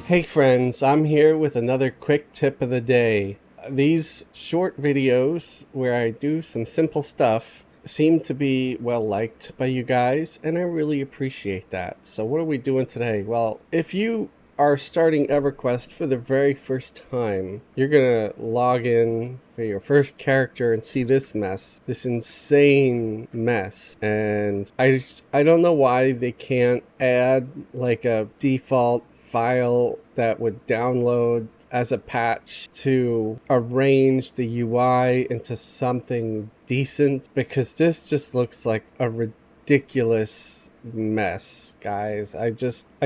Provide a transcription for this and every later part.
Hey friends, I'm here with another quick tip of the day. These short videos where I do some simple stuff seem to be well liked by you guys, and I really appreciate that. So what are we doing today? Well, if you are starting Everquest for the very first time, you're gonna log in for your first character and see this mess, this insane mess. And I don't know why they can't add like a default file that would download as a patch to arrange the UI into something decent, because this just looks like a ridiculous mess, guys. I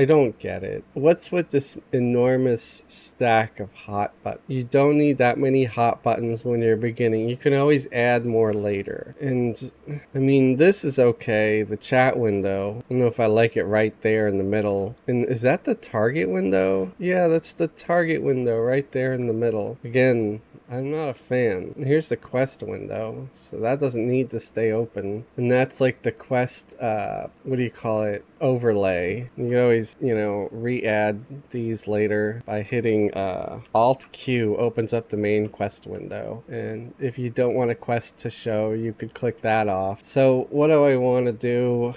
don't get it. What's with this enormous stack of hot buttons? You don't need that many hot buttons when you're beginning. You can always add more later. And I mean, this is okay. The chat window, I don't know if I like it right there in the middle. And is that the target window? Yeah, that's the target window right there in the middle. Again, I'm not a fan. Here's the quest window, so that doesn't need to stay open. And that's like the quest, what do you call it? Overlay. You can always, re-add these later by hitting Alt Q opens up the main quest window. And if you don't want a quest to show, you could click that off. So what do I want to do?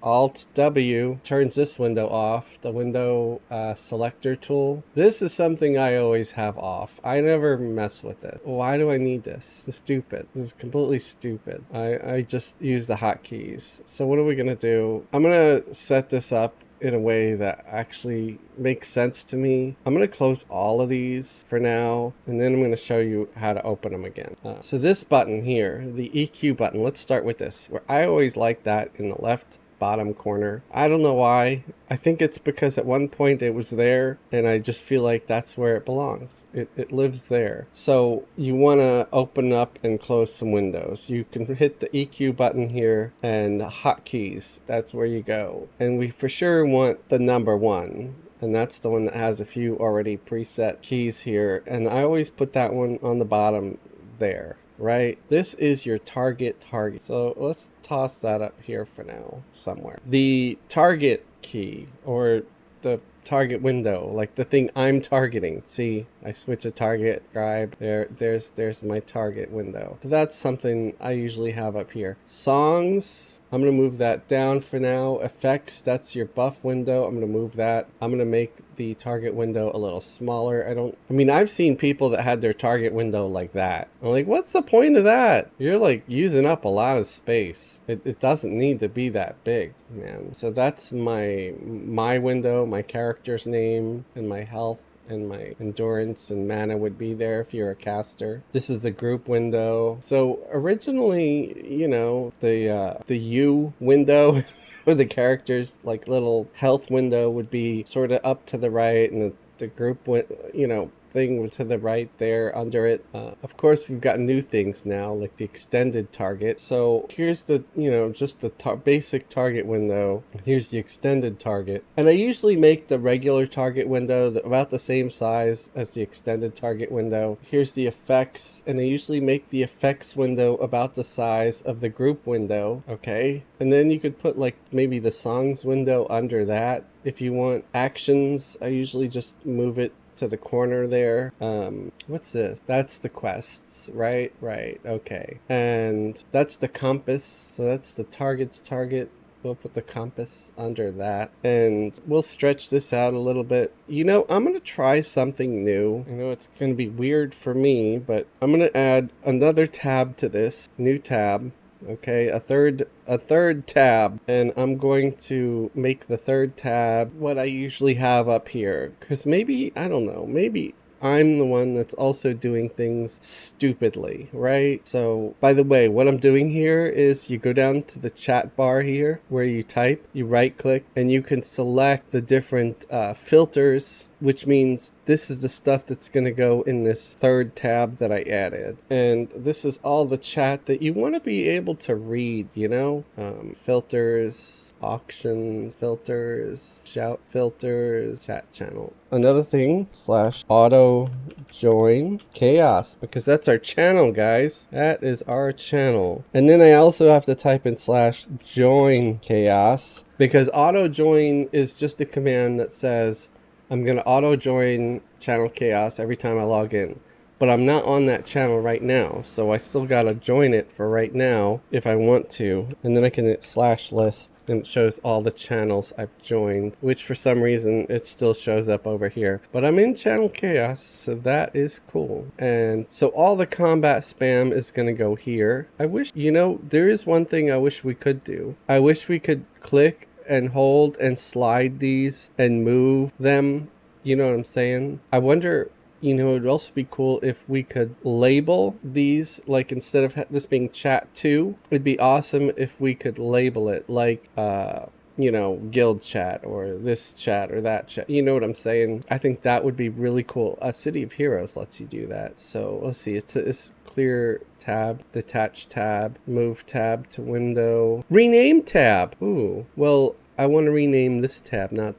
Alt W turns this window off, the window selector tool. This is something I always have off. I never mess with it. Why do I need this? It's stupid. This is completely stupid. I just use the hotkeys. So what are we gonna do? I'm gonna set this up in a way that actually makes sense to me. I'm going to close all of these for now, and then I'm going to show you how to open them again. So this button here, the EQ button, let's start with this, where I always like that in the left bottom corner. I don't know why. I think it's because at one point it was there, and I just feel like that's where it belongs. It lives there. So you want to open up and close some windows. You can hit the EQ button here and hotkeys. That's where you go. And we for sure want the number 1. And that's the one that has a few already preset keys here. And I always put that one on the bottom there. Right? This is your target. So let's toss that up here for now somewhere. The target key, or the target window, like the thing I'm targeting. See, I switch a target, scribe, there's my target window. So that's something I usually have up here. Songs, I'm gonna move that down for now. Effects, that's your buff window. I'm gonna move that. I'm gonna make the target window a little smaller. I've seen people that had their target window like that. I'm like, what's the point of that? You're like using up a lot of space. It doesn't need to be that big, man. So that's my window, my character's name, and my health and my endurance and mana would be there if you're a caster. This is the group window. So originally, the U window or the character's like little health window would be sort of up to the right, and the group thing was to the right there under it. Of course, we've got new things now, like the extended target. So here's the, just the basic target window. Here's the extended target. And I usually make the regular target window about the same size as the extended target window. Here's the effects, and I usually make the effects window about the size of the group window, okay? And then you could put like maybe the songs window under that. If you want actions, I usually just move it to the corner there. What's this? That's the quests, right? Okay. And that's the compass. So that's the target's target. We'll put the compass under that, and we'll stretch this out a little bit. I'm going to try something new. I know it's going to be weird for me, but I'm going to add another tab to this, new tab. Okay, a third tab, and I'm going to make the third tab what I usually have up here, because maybe, I don't know, maybe I'm the one that's also doing things stupidly, right? So, by the way, what I'm doing here is you go down to the chat bar here where you type, you right click, and you can select the different filters, which means this is the stuff that's going to go in this third tab that I added. And this is all the chat that you want to be able to read, filters, auctions, filters, shout filters, chat channel. Another thing, /auto join chaos, because that's our channel, guys. That is our channel. And then I also have to type in /join chaos, because auto join is just a command that says I'm going to auto join Channel Chaos every time I log in. But I'm not on that channel right now, so I still gotta join it for right now if I want to. And then I can hit /list and it shows all the channels I've joined, which for some reason it still shows up over here. But I'm in Channel Chaos, so that is cool. And so all the combat spam is gonna go here. I wish, you know, there is one thing I wish we could do. I wish we could click and hold and slide these and move them. You know what I'm saying? I wonder, you know, it would also be cool if we could label these, like instead of this being chat 2, it'd be awesome if we could label it like, you know, guild chat or this chat or that chat. You know what I'm saying? I think that would be really cool. City of Heroes lets you do that. So let's see. It's clear tab, detach tab, move tab to window, rename tab. Ooh, well, I want to rename this tab, not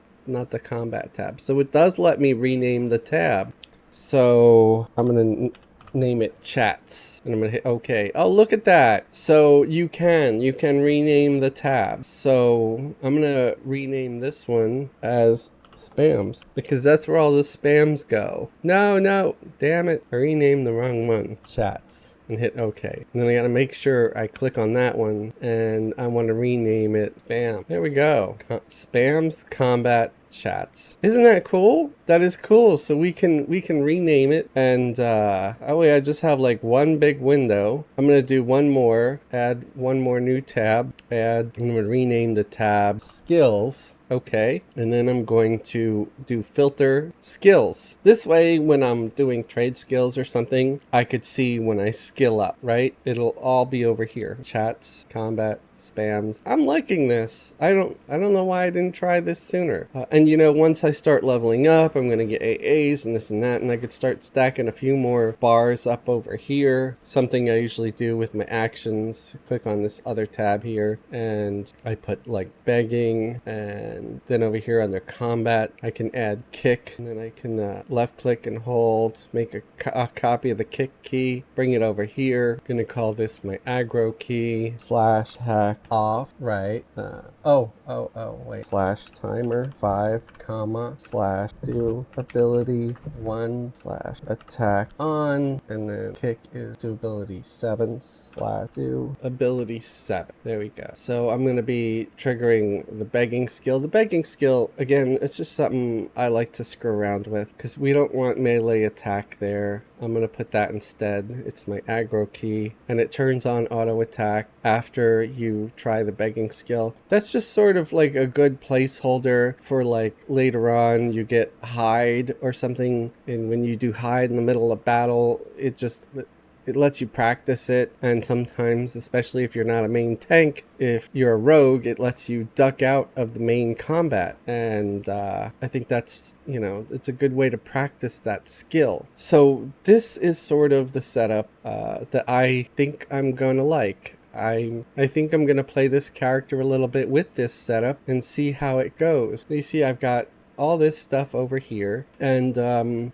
the combat tab. So it does let me rename the tab. So I'm going to name it chats and I'm going to hit OK. Oh, look at that. So you can rename the tab. So I'm going to rename this one as spams because that's where all the spams go. No, damn it. I renamed the wrong one. Chats. And hit OK. And then I got to make sure I click on that one and I want to rename it. Bam. There we go. Spams combat chats. Isn't that cool? That is cool. So we can rename it, and that way I just have like one big window. I'm gonna do one more, add one more new tab, I'm gonna rename the tab skills. Okay, and then I'm going to do filter skills. This way, when I'm doing trade skills or something, I could see when I skill up, right? It'll all be over here. Chats, combat, spams. I'm liking this. I don't know why I didn't try this sooner. And you know, once I start leveling up, I'm gonna get AAs and this and that, and I could start stacking a few more bars up over here. Something I usually do with my actions. Click on this other tab here, and I put like begging, and then over here under combat, I can add kick, and then I can left click and hold, make a copy of the kick key, bring it over here. I'm gonna call this my aggro key /hack off, right? Wait. /timer 5, comma, /do ability 1 /attack on, and then kick is do ability 7 /do ability 7. There we go. So I'm going to be triggering the begging skill. The begging skill, again, it's just something I like to screw around with because we don't want melee attack there. I'm going to put that instead. It's my aggro key, and it turns on auto attack after you try the begging skill. That's just sort of like a good placeholder for like later on you get hide or something, and when you do hide in the middle of battle, it lets you practice it. And sometimes, especially if you're not a main tank, if you're a rogue, it lets you duck out of the main combat. And I think that's, you know, it's a good way to practice that skill. So this is sort of the setup that I think I'm going to like. I think I'm going to play this character a little bit with this setup and see how it goes. You see, I've got all this stuff over here, and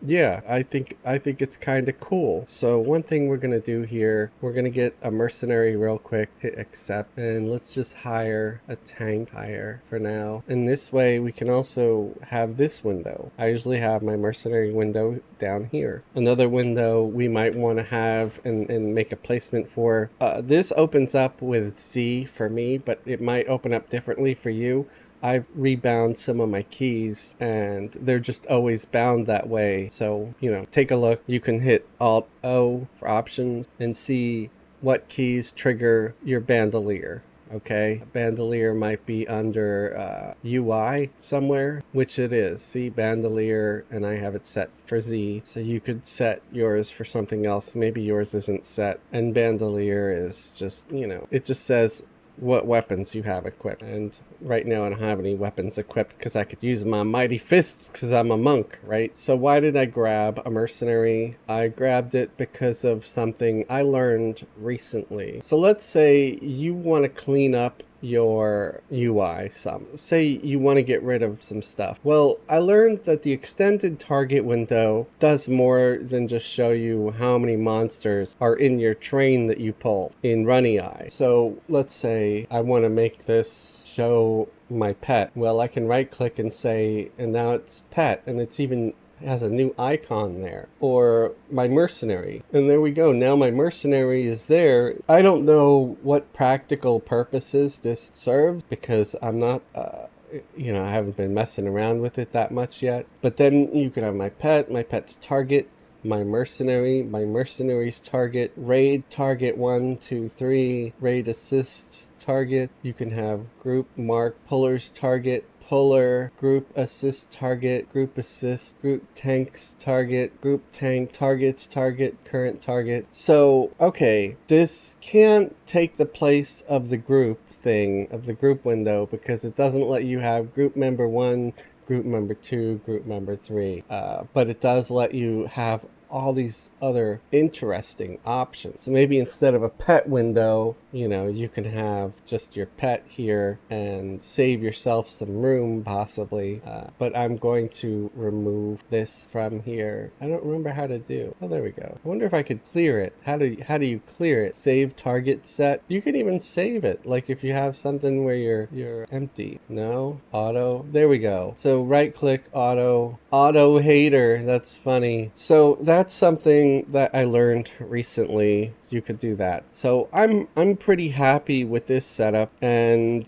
yeah, I think it's kind of cool. So one thing we're gonna do here, we're gonna get a mercenary real quick, hit accept, and let's just hire a tank hire for now. And this way we can also have this window. I usually have my mercenary window down here. Another window we might want to have and make a placement for. This opens up with Z for me, but it might open up differently for you. I've rebound some of my keys and they're just always bound that way. So, you know, take a look. You can hit Alt O for options and see what keys trigger your bandolier. Okay, bandolier might be under UI somewhere, which it is. See, bandolier, and I have it set for Z. So you could set yours for something else. Maybe yours isn't set. And bandolier is just, you know, it just says what weapons you have equipped. And right now I don't have any weapons equipped because I could use my mighty fists because I'm a monk, right? So why did I grab a mercenary? I grabbed it because of something I learned recently. So let's say you want to clean up your UI some. Say you want to get rid of some stuff. Well, I learned that the extended target window does more than just show you how many monsters are in your train that you pull in RunEye. So let's say I want to make this show my pet. Well, I can right click and say, and now it's pet, and it's even has a new icon there. Or my mercenary, and there we go. Now my mercenary is there. I don't know what practical purposes this serves because I'm not I haven't been messing around with it that much yet. But then you can have my pet's target, my mercenary's target, raid target 1, 2, 3, raid assist target. You can have group mark, puller's target, puller, group assist target, group assist, group tanks target, group tank targets target, current target. So, okay, this can't take the place of the group thing, of the group window, because it doesn't let you have group member 1, group member 2, group member 3. But it does let you have all these other interesting options. So maybe instead of a pet window, you can have just your pet here and save yourself some room possibly. But I'm going to remove this from here. I don't remember how to do. Oh, there we go. I wonder if I could clear it. How do you clear it? Save target set. You can even save it. Like if you have something where you're empty. No? Auto. There we go. So right click auto hater. That's funny. So that's something that I learned recently. You could do that. So I'm pretty happy with this setup, and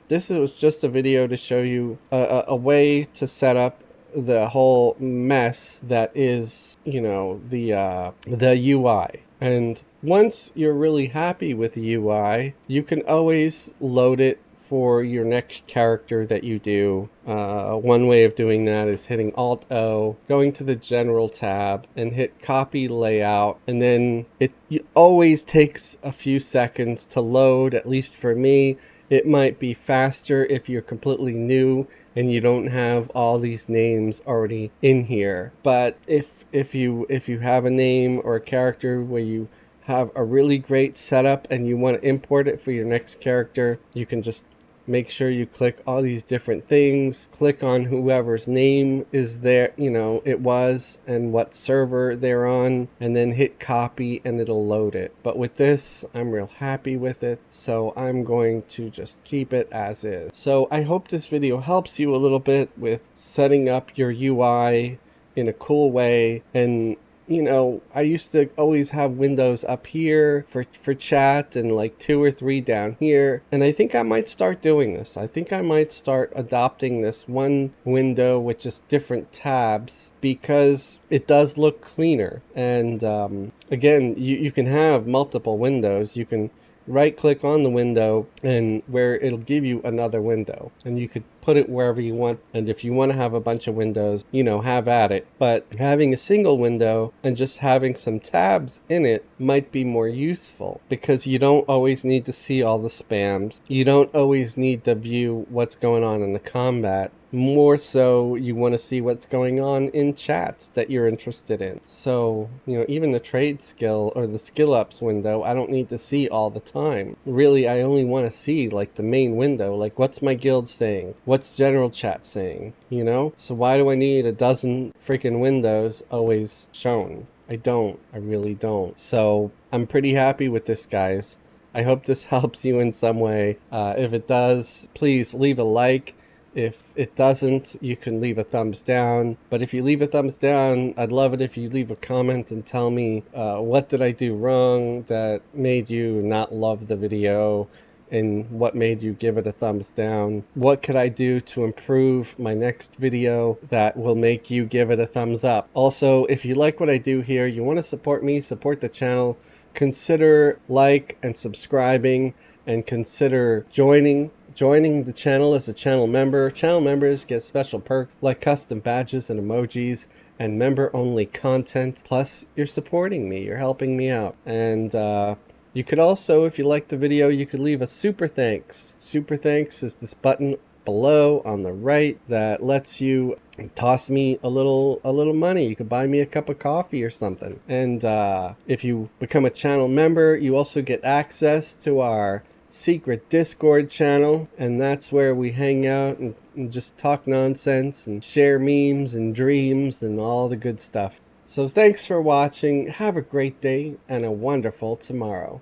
this was just a video to show you a way to set up the whole mess that is, the UI. And once you're really happy with the UI, you can always load it for your next character that you do. One way of doing that is hitting Alt-O, going to the General tab, and hit Copy Layout. And then it always takes a few seconds to load, at least for me. It might be faster if you're completely new and you don't have all these names already in here. But if you have a name or a character where you have a really great setup and you want to import it for your next character, you can just make sure you click all these different things, click on whoever's name is there, it was, and what server they're on, and then hit copy and it'll load it. But with this, I'm real happy with it, so I'm going to just keep it as is. So I hope this video helps you a little bit with setting up your UI in a cool way. And I used to always have windows up here for chat and like 2 or 3 down here. And I think I might start doing this. I think I might start adopting this one window with just different tabs because it does look cleaner. And again, you can have multiple windows. You can right click on the window and where it'll give you another window, and you could put it wherever you want. And if you want to have a bunch of windows, have at it. But having a single window and just having some tabs in it might be more useful because you don't always need to see all the spams. You don't always need to view what's going on in the combat. More so, you want to see what's going on in chats that you're interested in. So, even the trade skill or the skill ups window, I don't need to see all the time. Really, I only want to see like the main window, like what's my guild saying? What's general chat saying? So why do I need a dozen freaking windows always shown? I really don't. So I'm pretty happy with this, guys. I hope this helps you in some way. If it does, please leave a like. If it doesn't, you can leave a thumbs down. But if you leave a thumbs down, I'd love it if you leave a comment and tell me what did I do wrong that made you not love the video, and what made you give it a thumbs down. What could I do to improve my next video that will make you give it a thumbs up? Also, if you like what I do here, you want to support me, support the channel, consider like and subscribing, and consider joining the channel as a channel member. Channel members get special perks like custom badges and emojis and member-only content. Plus, you're supporting me. You're helping me out. And you could also, if you like the video, you could leave a super thanks. Super thanks is this button below on the right that lets you toss me a little money. You could buy me a cup of coffee or something. And if you become a channel member, you also get access to our secret Discord channel, and that's where we hang out and just talk nonsense and share memes and dreams and all the good stuff. So thanks for watching. Have a great day and a wonderful tomorrow.